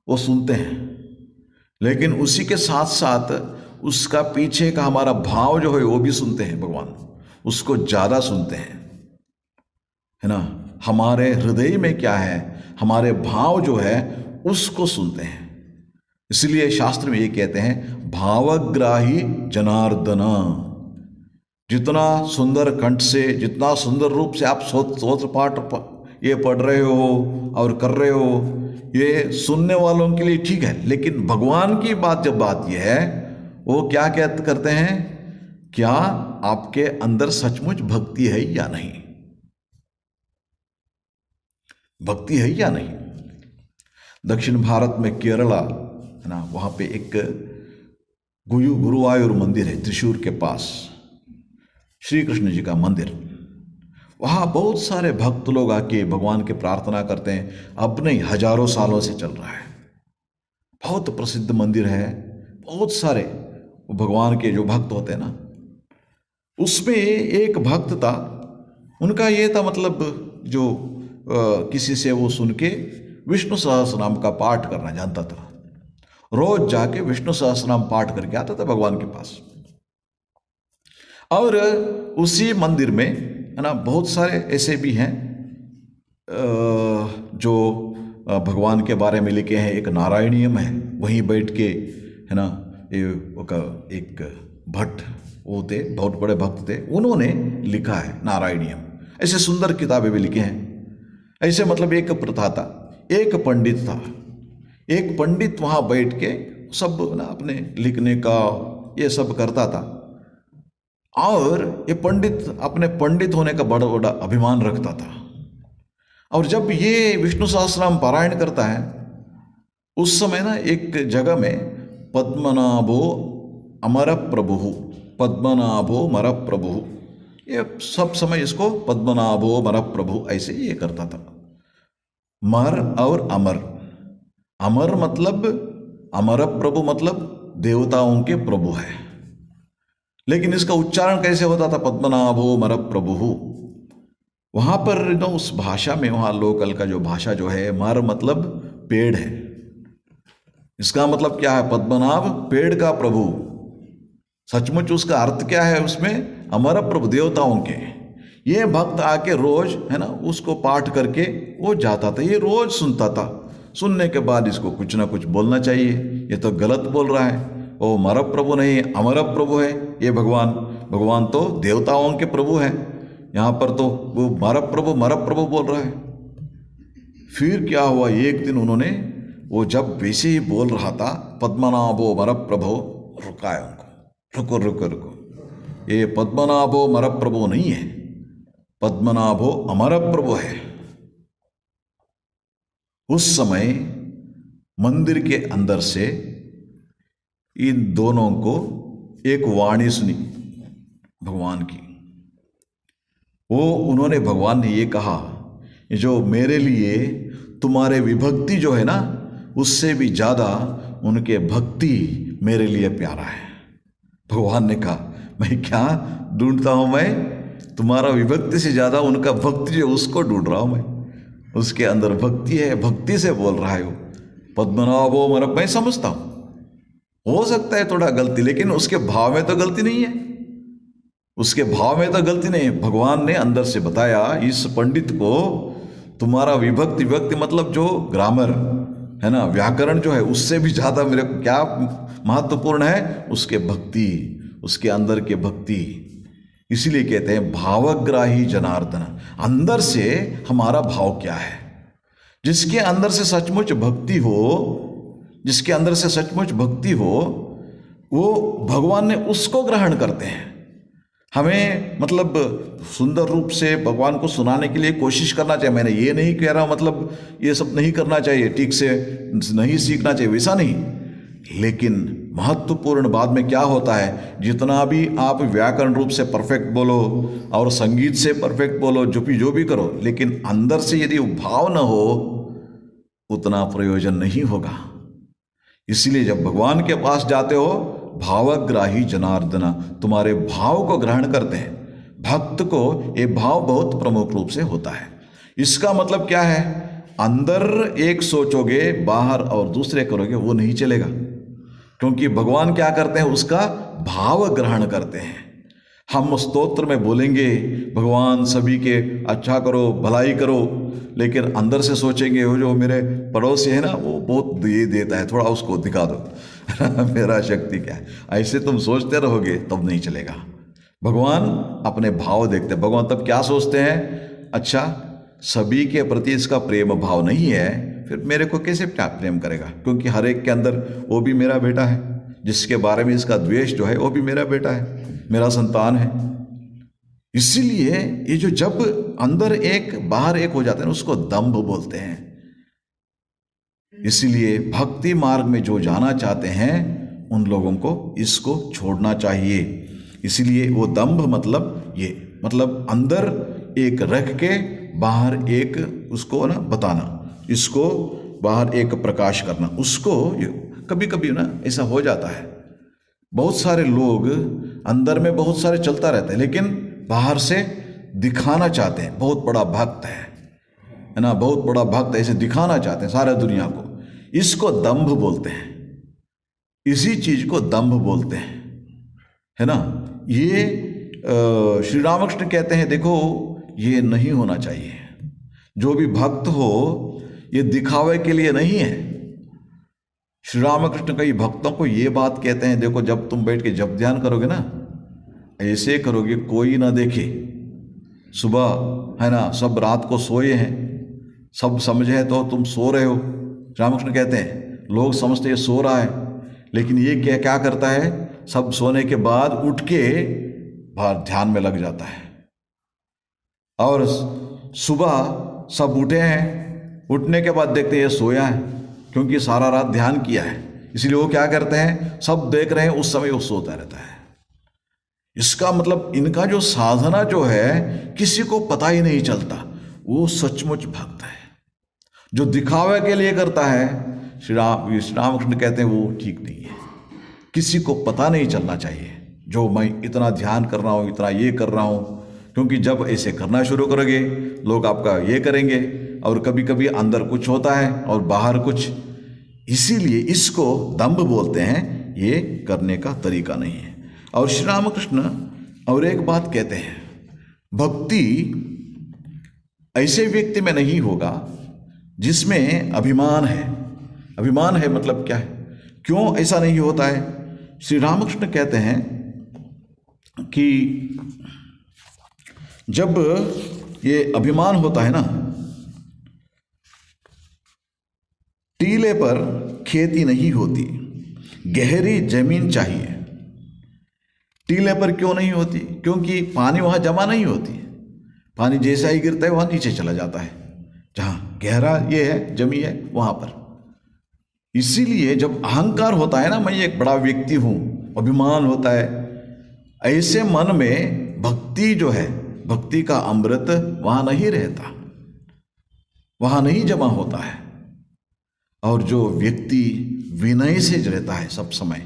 वो सुनते हैं, लेकिन उसी के साथ साथ उसका पीछे का हमारा भाव जो है वो भी सुनते हैं भगवान, उसको ज़्यादा सुनते हैं, है ना। हमारे हृदय में क्या है, हमारे भाव जो है उसको सुनते हैं। इसलिए शास्त्र में ये कहते हैं, भावग्राही जनार्दन। जितना सुंदर कंठ से, जितना सुंदर रूप से आप स्तोत्र पाठ ये पढ़ रहे हो और कर रहे हो, ये सुनने वालों के लिए ठीक है, लेकिन भगवान की बात जब बात यह है, वो क्या करते हैं, क्या आपके अंदर सचमुच भक्ति है या नहीं, भक्ति है या नहीं। दक्षिण भारत में केरला है ना, वहाँ पे एक गुरुवायूर मंदिर है, त्रिशूर के पास श्री कृष्ण जी का मंदिर। वहाँ बहुत सारे भक्त लोग आके भगवान के प्रार्थना करते हैं। अब नहीं, हजारों सालों से चल रहा है, बहुत प्रसिद्ध मंदिर है। बहुत सारे भगवान के जो भक्त होते हैं ना, उसमें एक भक्त था, उनका ये था मतलब जो किसी से वो सुन के विष्णु सहस्रनाम का पाठ करना जानता था, रोज जाके विष्णु सहस्रनाम पाठ करके आता था भगवान के पास। और उसी मंदिर में है ना, बहुत सारे ऐसे भी हैं जो भगवान के बारे में लिखे हैं। एक नारायणीयम है, वहीं बैठ के है ना, एक भट्ट वो थे, बहुत बड़े भक्त थे, उन्होंने लिखा है नारायणीयम। ऐसे सुंदर किताबें भी लिखे हैं। ऐसे मतलब एक प्रथा था, एक पंडित था, एक पंडित वहाँ बैठ के सब ना अपने लिखने का ये सब करता था। और ये पंडित अपने पंडित होने का बड़ा बड़ा अभिमान रखता था। और जब ये विष्णु सहस्रनाम पारायण करता है, उस समय ना एक जगह में पद्मनाभो अमर प्रभु, पद्मनाभो मर प्रभु, ये सब समय इसको पद्मनाभो मर प्रभु ऐसे ये करता था। मर और अमर, अमर मतलब अमर प्रभु मतलब देवताओं के प्रभु है, लेकिन इसका उच्चारण कैसे होता था, पद्मनाभो मर प्रभु। वहां पर ना उस भाषा में, वहां लोकल का जो भाषा जो है, मर मतलब पेड़ है, इसका मतलब क्या है, पद्मनाभ पेड़ का प्रभु। सचमुच उसका अर्थ क्या है उसमें, अमर प्रभु देवताओं के। ये भक्त आके रोज है ना उसको पाठ करके वो जाता था, ये रोज सुनता था। सुनने के बाद इसको कुछ ना कुछ बोलना चाहिए, ये तो गलत बोल रहा है, वो मर प्रभु नहीं अमर प्रभु है ये भगवान। भगवान तो देवताओं के प्रभु हैं, यहाँ पर तो वो मर प्रभु बोल रहा है। फिर क्या हुआ, एक दिन उन्होंने वो जब वैसे ही बोल रहा था, पद्मनाभो मर प्रभु, रुकाया उनको, रुको रुको रुको, ये पद्मनाभो मर प्रभु नहीं है, पद्मनाभो अमर प्रभु है। उस समय मंदिर के अंदर से इन दोनों को एक वाणी सुनी भगवान की। वो उन्होंने, भगवान ने ये कहा, जो मेरे लिए तुम्हारे विभक्ति जो है ना, उससे भी ज़्यादा उनके भक्ति मेरे लिए प्यारा है। भगवान ने कहा, मैं क्या ढूंढता हूँ, मैं तुम्हारा विभक्ति से ज़्यादा उनका भक्ति जो उसको ढूंढ रहा हूँ मैं। उसके अंदर भक्ति है, भक्ति से बोल रहा है वो। पद्मनाभो मतलब मैं समझता हूँ हो सकता है थोड़ा गलती, लेकिन उसके भाव में तो गलती नहीं है। उसके भाव में तो गलती नहीं है। भगवान ने अंदर से बताया इस पंडित को, तुम्हारा विभक्ति विभक्ति मतलब जो ग्रामर है ना, व्याकरण जो है, उससे भी ज़्यादा मेरे को क्या महत्वपूर्ण है, उसके भक्ति, उसके अंदर के भक्ति। इसीलिए कहते हैं भावग्राही जनार्दन। अंदर से हमारा भाव क्या है? जिसके अंदर से सचमुच भक्ति हो, जिसके अंदर से सचमुच भक्ति हो, वो भगवान ने उसको ग्रहण करते हैं। हमें मतलब सुंदर रूप से भगवान को सुनाने के लिए कोशिश करना चाहिए। मैंने ये नहीं कह रहा मतलब ये सब नहीं करना चाहिए, ठीक से नहीं सीखना चाहिए, वैसा नहीं। लेकिन महत्वपूर्ण बाद में क्या होता है, जितना भी आप व्याकरण रूप से परफेक्ट बोलो और संगीत से परफेक्ट बोलो, जो भी करो, लेकिन अंदर से यदि भाव न हो उतना प्रयोजन नहीं होगा। इसलिए जब भगवान के पास जाते हो, भावग्राही जनार्दना, तुम्हारे भाव को ग्रहण करते हैं। भक्त को ये भाव बहुत प्रमुख रूप से होता है। इसका मतलब क्या है, अंदर एक सोचोगे बाहर और दूसरे करोगे, वो नहीं चलेगा। क्योंकि भगवान क्या करते हैं, उसका भाव ग्रहण करते हैं। हम स्तोत्र में बोलेंगे भगवान सभी के अच्छा करो, भलाई करो, लेकिन अंदर से सोचेंगे वो जो मेरे पड़ोसी है ना, वो बहुत ये देता है, थोड़ा उसको दिखा दो मेरा शक्ति क्या है। ऐसे तुम सोचते रहोगे तब नहीं चलेगा। भगवान अपने भाव देखते हैं। भगवान तब क्या सोचते हैं, अच्छा सभी के प्रति इसका प्रेम भाव नहीं है, फिर मेरे को कैसे प्रेम करेगा? क्योंकि हर एक के अंदर वो भी मेरा बेटा है, जिसके बारे में इसका द्वेष जो है वो भी मेरा बेटा है, मेरा संतान है। इसीलिए ये जो जब अंदर एक बाहर एक हो जाता है ना, उसको दंभ बोलते हैं। इसीलिए भक्ति मार्ग में जो जाना चाहते हैं उन लोगों को इसको छोड़ना चाहिए। इसीलिए वो दंभ मतलब ये, मतलब अंदर एक रख के बाहर एक उसको ना बताना, इसको बाहर एक प्रकाश करना, उसको कभी कभी ना ऐसा हो जाता है। बहुत सारे लोग अंदर में बहुत सारे चलता रहते हैं, लेकिन बाहर से दिखाना चाहते हैं बहुत बड़ा भक्त है ना, बहुत बड़ा भक्त, ऐसे दिखाना चाहते हैं सारे दुनिया को। इसको दंभ बोलते हैं, इसी चीज को दंभ बोलते हैं, है ना। ये श्री रामकृष्ण कहते हैं देखो ये नहीं होना चाहिए। जो भी भक्त हो ये दिखावे के लिए नहीं है। श्री रामकृष्ण कई भक्तों को ये बात कहते हैं, देखो जब तुम बैठ के जब ध्यान करोगे ना, ऐसे करोगे कोई ना देखे, सुबह है ना सब रात को सोए हैं, सब समझे तो तुम सो रहे हो। रामकृष्ण कहते हैं लोग समझते हैं सो रहा है, लेकिन ये क्या क्या करता है, सब सोने के बाद उठ के बाहर ध्यान में लग जाता है। और सुबह सब उठे हैं, उठने के बाद देखते हैं ये सोया है, क्योंकि सारा रात ध्यान किया है। इसलिए वो क्या करते हैं, सब देख रहे हैं, उस समय वो सोता रहता है। इसका मतलब इनका जो साधना जो है किसी को पता ही नहीं चलता, वो सचमुच भक्त है। जो दिखावे के लिए करता है, श्री रामकृष्ण कहते हैं वो ठीक नहीं है। किसी को पता नहीं चलना चाहिए जो मैं इतना ध्यान कर रहा हूँ, इतना ये कर रहा हूँ, क्योंकि जब ऐसे करना शुरू करोगे लोग आपका ये करेंगे, और कभी कभी अंदर कुछ होता है और बाहर कुछ। इसीलिए इसको दंभ बोलते हैं, ये करने का तरीका नहीं है। और श्री रामकृष्ण और एक बात कहते हैं, भक्ति ऐसे व्यक्ति में नहीं होगा जिसमें अभिमान है। अभिमान है मतलब क्या है, क्यों ऐसा नहीं होता है? श्री रामकृष्ण कहते हैं कि जब ये अभिमान होता है ना, टीले पर खेती नहीं होती, गहरी जमीन चाहिए। टीले पर क्यों नहीं होती? क्योंकि पानी वहां जमा नहीं होती, पानी जैसा ही गिरता है वहां नीचे चला जाता है, जहां गहरा ये है जमी है वहां पर। इसीलिए जब अहंकार होता है ना, मैं एक बड़ा व्यक्ति हूं, अभिमान होता है, ऐसे मन में भक्ति जो है, भक्ति का अमृत वहां नहीं रहता, वहां नहीं जमा होता है। और जो व्यक्ति विनय से रहता है सब समय,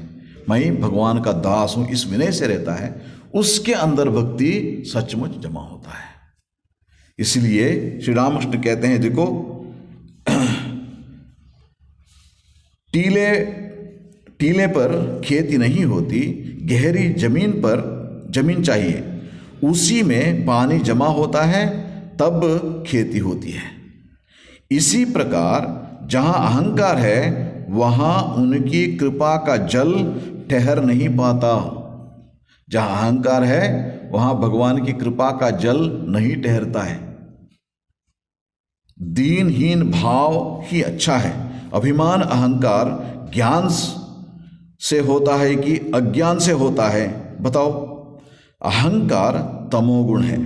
मैं भगवान का दास हूं, इस विनय से रहता है, उसके अंदर भक्ति सचमुच जमा होता है। इसलिए श्री रामकृष्ण कहते हैं, देखो टीले पर खेती नहीं होती, गहरी जमीन पर जमीन चाहिए, उसी में पानी जमा होता है, तब खेती होती है। इसी प्रकार जहाँ अहंकार है वहाँ उनकी कृपा का जल ठहर नहीं पाता। जहाँ अहंकार है वहाँ भगवान की कृपा का जल नहीं ठहरता है। दीनहीन भाव ही अच्छा है। अभिमान अहंकार ज्ञान से होता है कि अज्ञान से होता है? बताओ। अहंकार तमोगुण है,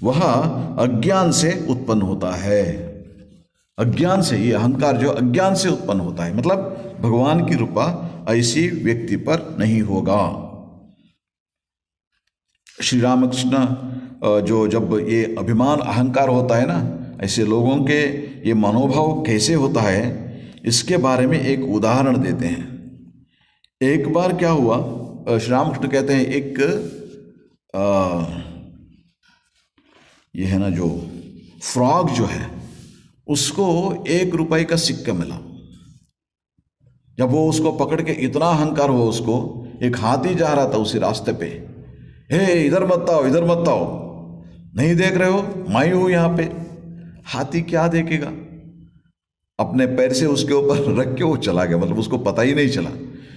वह अज्ञान से उत्पन्न होता है। अज्ञान से, ये अहंकार जो अज्ञान से उत्पन्न होता है, मतलब भगवान की कृपा ऐसी व्यक्ति पर नहीं होगा। श्री रामकृष्ण जो जब ये अभिमान अहंकार होता है ना, ऐसे लोगों के ये मनोभाव कैसे होता है, इसके बारे में एक उदाहरण देते हैं। एक बार क्या हुआ, श्री रामकृष्ण कहते हैं, एक ये है ना जो फ्रॉग जो है, उसको 1 रुपए का सिक्का मिला। जब वो उसको पकड़ के इतना अहंकार हुआ उसको, एक हाथी जा रहा था उसी रास्ते पे, हे इधर मत आओ, इधर मत आओ, नहीं देख रहे हो मैं हूं यहाँ पे। हाथी क्या देखेगा, अपने पैर से उसके ऊपर रख के वो चला गया, मतलब उसको पता ही नहीं चला।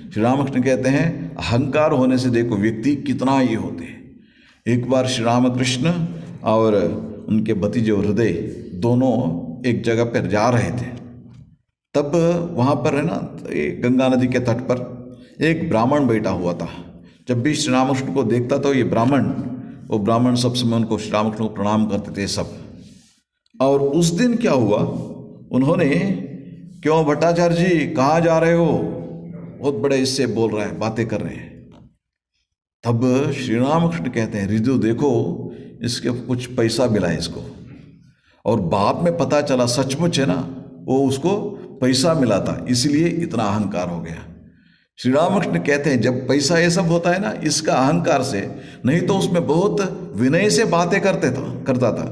श्री रामकृष्ण कहते हैं अहंकार होने से देखो व्यक्ति कितना ये होते हैं। एक बार श्री रामकृष्ण और उनके भतीजे हृदय दोनों एक जगह पर जा रहे थे, तब वहाँ पर है ना गंगा नदी के तट पर एक ब्राह्मण बैठा हुआ था। जब भी श्री रामकृष्ण को देखता तो ये वो ब्राह्मण सब समय उनको श्री रामकृष्ण को प्रणाम करते थे सब। और उस दिन क्या हुआ, उन्होंने, क्यों भट्टाचार्य जी कहाँ जा रहे हो, बहुत बड़े इससे बोल रहा है, बातें कर रहे हैं। तब श्री रामकृष्ण कहते हैं रिजु देखो इसके कुछ पैसा मिला है इसको, और बाद में पता चला सचमुच है ना वो उसको पैसा मिला था, इसलिए इतना अहंकार हो गया। श्री रामकृष्ण कहते हैं जब पैसा ये सब होता है ना इसका अहंकार से, नहीं तो उसमें बहुत विनय से बातें करता था।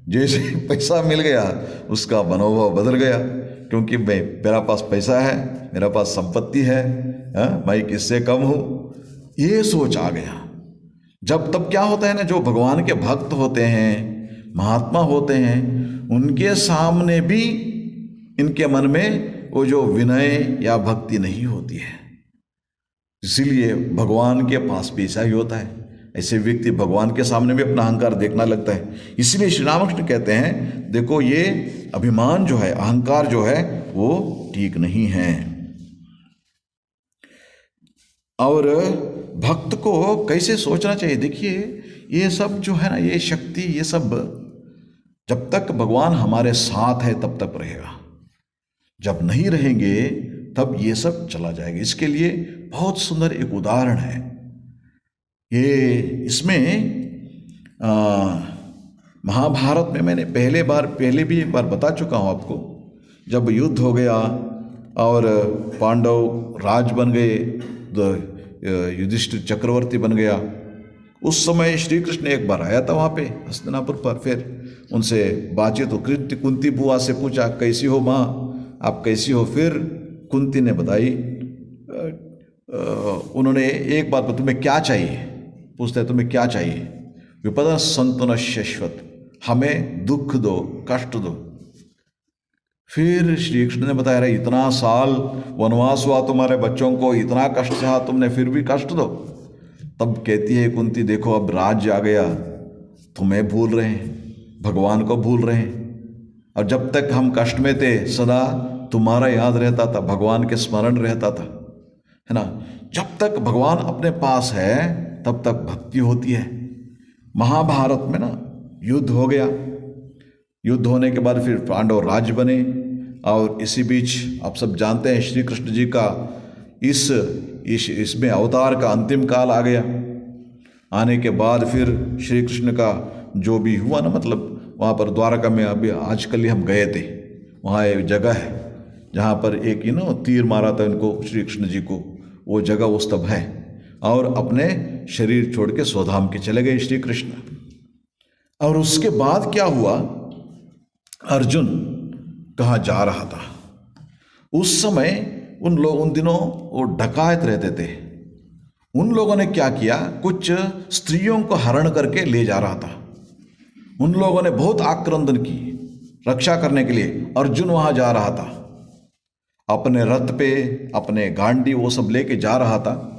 जैसे पैसा मिल गया उसका मनोभाव बदल गया, क्योंकि मेरा पास पैसा है, मेरा पास संपत्ति है, मैं किससे कम हूँ, ये सोच आ गया। जब तब क्या होता है ना, जो भगवान के भक्त होते हैं, महात्मा होते हैं, उनके सामने भी इनके मन में वो जो विनय या भक्ति नहीं होती है। इसीलिए भगवान के पास भी ऐसा ही होता है, ऐसे व्यक्ति भगवान के सामने भी अपना अहंकार देखना लगता है। इसलिए श्री रामकृष्ण कहते हैं देखो ये अभिमान जो है, अहंकार जो है वो ठीक नहीं है। और भक्त को कैसे सोचना चाहिए, देखिए ये सब जो है ना, ये शक्ति, ये सब जब तक भगवान हमारे साथ है तब तक रहेगा, जब नहीं रहेंगे तब ये सब चला जाएगा। इसके लिए बहुत सुंदर एक उदाहरण है ये, इसमें महाभारत में मैंने पहले भी एक बार बता चुका हूँ आपको। जब युद्ध हो गया और पांडव राज बन गए, युधिष्ठिर चक्रवर्ती बन गया, उस समय श्री कृष्ण एक बार आया था वहाँ पे हस्तिनापुर पर। फिर उनसे बातचीत तो कुंती बुआ से पूछा कैसी हो माँ, आप कैसी हो। फिर कुंती ने बताई, उन्होंने एक बात, तुम्हें क्या चाहिए, पूछते हैं तुम्हें क्या चाहिए। विपदा संतन शाश्वत, हमें दुख दो, कष्ट दो। फिर श्री कृष्ण ने बताया रहा इतना साल वनवास हुआ तुम्हारे बच्चों को, इतना कष्ट सहा तुमने, फिर भी कष्ट दो। तब कहती है कुंती देखो अब राज्य आ गया, तुम्हें भूल रहे हैं, भगवान को भूल रहे हैं। और जब तक हम कष्ट में थे सदा तुम्हारा याद रहता था, भगवान के स्मरण रहता था, है ना। जब तक भगवान अपने पास है तब तक भक्ति होती है। महाभारत में ना युद्ध हो गया, युद्ध होने के बाद फिर पांडव राज्य बने, और इसी बीच आप सब जानते हैं श्री कृष्ण जी का इसमें अवतार का अंतिम काल आ गया। आने के बाद फिर श्री कृष्ण का जो भी हुआ ना, मतलब वहाँ पर द्वारका में अभी आजकल ही हम गए थे, वहाँ एक जगह है जहाँ पर एक तीर मारा था इनको श्री कृष्ण जी को, वो जगह उस तब है, और अपने शरीर छोड़ के स्वधाम के चले गए श्री कृष्ण। और उसके बाद क्या हुआ, अर्जुन कहाँ जा रहा था। उस समय उन दिनों वो डकायत रहते थे। उन लोगों ने क्या किया, कुछ स्त्रियों को हरण करके ले जा रहा था। उन लोगों ने बहुत आक्रंदन की रक्षा करने के लिए। अर्जुन वहां जा रहा था, अपने रथ पे अपने गांडी वो सब लेके जा रहा था।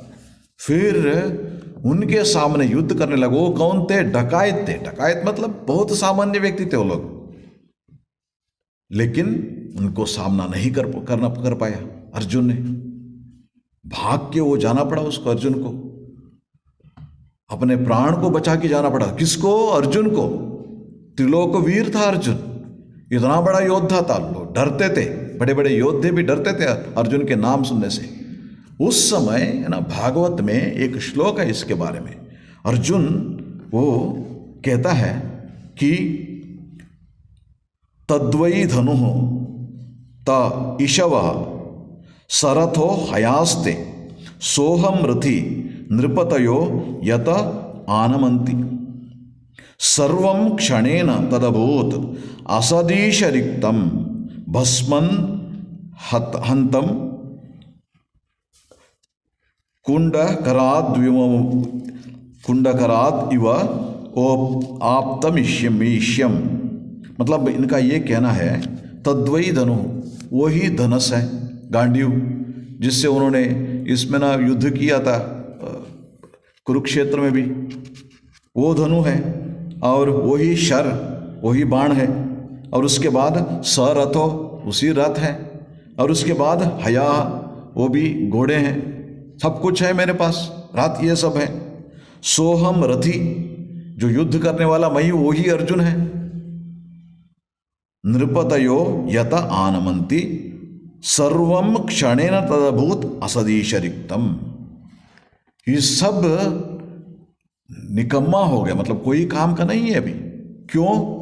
फिर उनके सामने युद्ध करने लगे। वो कौन थे? डकायत थे। डकायत मतलब बहुत सामान्य व्यक्ति थे वो लोग, लेकिन उनको सामना नहीं कर पाया अर्जुन ने। भाग के वो जाना पड़ा उसको, अर्जुन को अपने प्राण को बचा के जाना पड़ा। किसको? अर्जुन को। त्रिलोक वीर था अर्जुन, इतना बड़ा योद्धा था। लोग डरते थे, बड़े बड़े योद्धे भी डरते थे अर्जुन के नाम सुनने से। उस समय है ना, भागवत में एक श्लोक है इसके बारे में। अर्जुन वो कहता है कि तद्वै धनु त ईशव सरथो हयास्ते सोहम रथि नृपतयो यत आनमन्ति सर्वं क्षणेन तदभूत असदीश रिक्तम भस्मन् हंतम कुंडकराद इव आप्तमिष्यम। मतलब इनका ये कहना है, तद्वै धनु, वही धनुष है, गांडीव, जिससे उन्होंने इसमें ना युद्ध किया था कुरुक्षेत्र में भी, वो धनु है। और वही शर, वही बाण है। और उसके बाद सरथो, उसी रथ है। और उसके बाद हया, वो भी घोड़े हैं। सब कुछ है मेरे पास, रथ ये सब है। सोहम रथी, जो युद्ध करने वाला मैं, वही अर्जुन है। नृपतयो यत आनमन्ति सर्वम क्षणेन तदभूत असदीश रिक्तम। ये सब निकम्मा हो गया, मतलब कोई काम का नहीं है अभी। क्यों?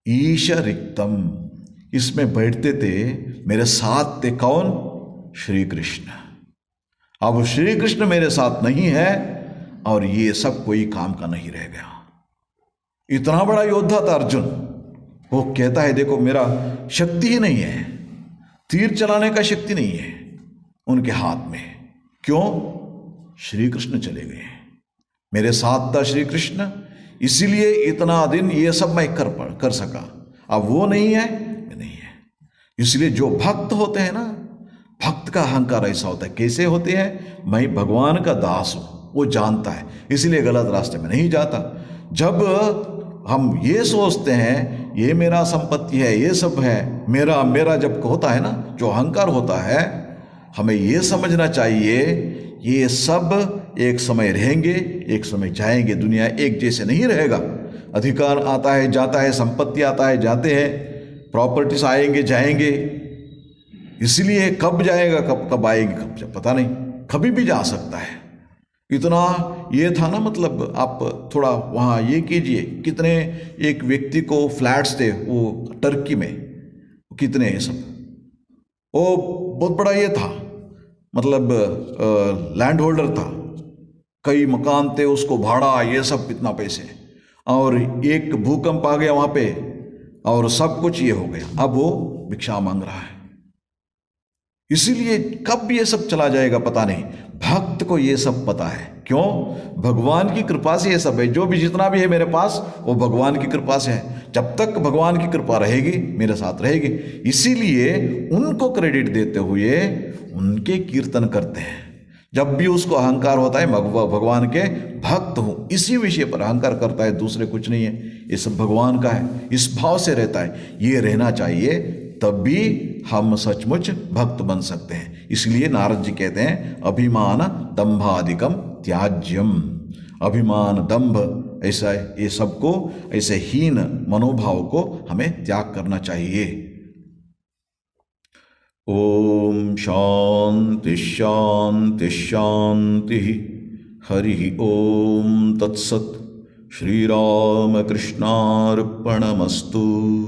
ईश रिक्तम, इसमें बैठते थे, मेरे साथ थे कौन? श्री कृष्ण। अब श्री कृष्ण मेरे साथ नहीं है और ये सब कोई काम का नहीं रह गया। इतना बड़ा योद्धा था अर्जुन। वो कहता है, देखो मेरा शक्ति ही नहीं है, तीर चलाने का शक्ति नहीं है उनके हाथ में। क्यों? श्री कृष्ण चले गए, मेरे साथ था श्री कृष्ण, इसीलिए इतना दिन ये सब मैं कर सका। अब वो नहीं है, नहीं है। इसलिए जो भक्त होते हैं ना, भक्त का अहंकार ऐसा होता है। कैसे होते हैं? मैं भगवान का दास हूं, वो जानता है, इसलिए गलत रास्ते में नहीं जाता। जब हम ये सोचते हैं ये मेरा संपत्ति है, ये सब है मेरा मेरा, जब होता है ना, जो अहंकार होता है, हमें ये समझना चाहिए ये सब एक समय रहेंगे, एक समय जाएंगे। दुनिया एक जैसे नहीं रहेगा। अधिकार आता है जाता है, संपत्ति आता है जाते हैं, प्रॉपर्टीज आएंगे जाएंगे। इसलिए कब जाएगा कब आएगी कब पता नहीं, कभी भी जा सकता है। इतना ये था ना, मतलब आप थोड़ा वहाँ ये कीजिए, कितने एक व्यक्ति को फ्लैट्स थे वो टर्की में, कितने ये सब, वो बहुत बड़ा ये था, मतलब लैंड होल्डर था, कई मकान थे, उसको भाड़ा ये सब कितना पैसे, और एक भूकंप आ गया वहाँ पे और सब कुछ ये हो गया। अब वो भिक्षा मांग रहा है। इसीलिए कब ये सब चला जाएगा पता नहीं। भक्त को ये सब पता है। क्यों? भगवान की कृपा से ये सब है। जो भी जितना भी है मेरे पास, वो भगवान की कृपा से है। जब तक भगवान की कृपा रहेगी मेरे साथ रहेगी। इसीलिए उनको क्रेडिट देते हुए उनके कीर्तन करते हैं। जब भी उसको अहंकार होता है भगवान के भक्त हूं, इसी विषय पर अहंकार करता है, दूसरे कुछ नहीं है, ये सब भगवान का है, इस भाव से रहता है। ये रहना चाहिए, तब भी हम सचमुच भक्त बन सकते हैं। इसलिए नारद जी कहते हैं, अभिमान दंभादिकम त्याज्यम। अभिमान दंभ ऐसा ये सबको, ऐसे हीन मनोभाव को हमें त्याग करना चाहिए। ओम शांति शांति शांति। हरि ओम तत्सत। श्री राम कृष्णार्पणमस्तु।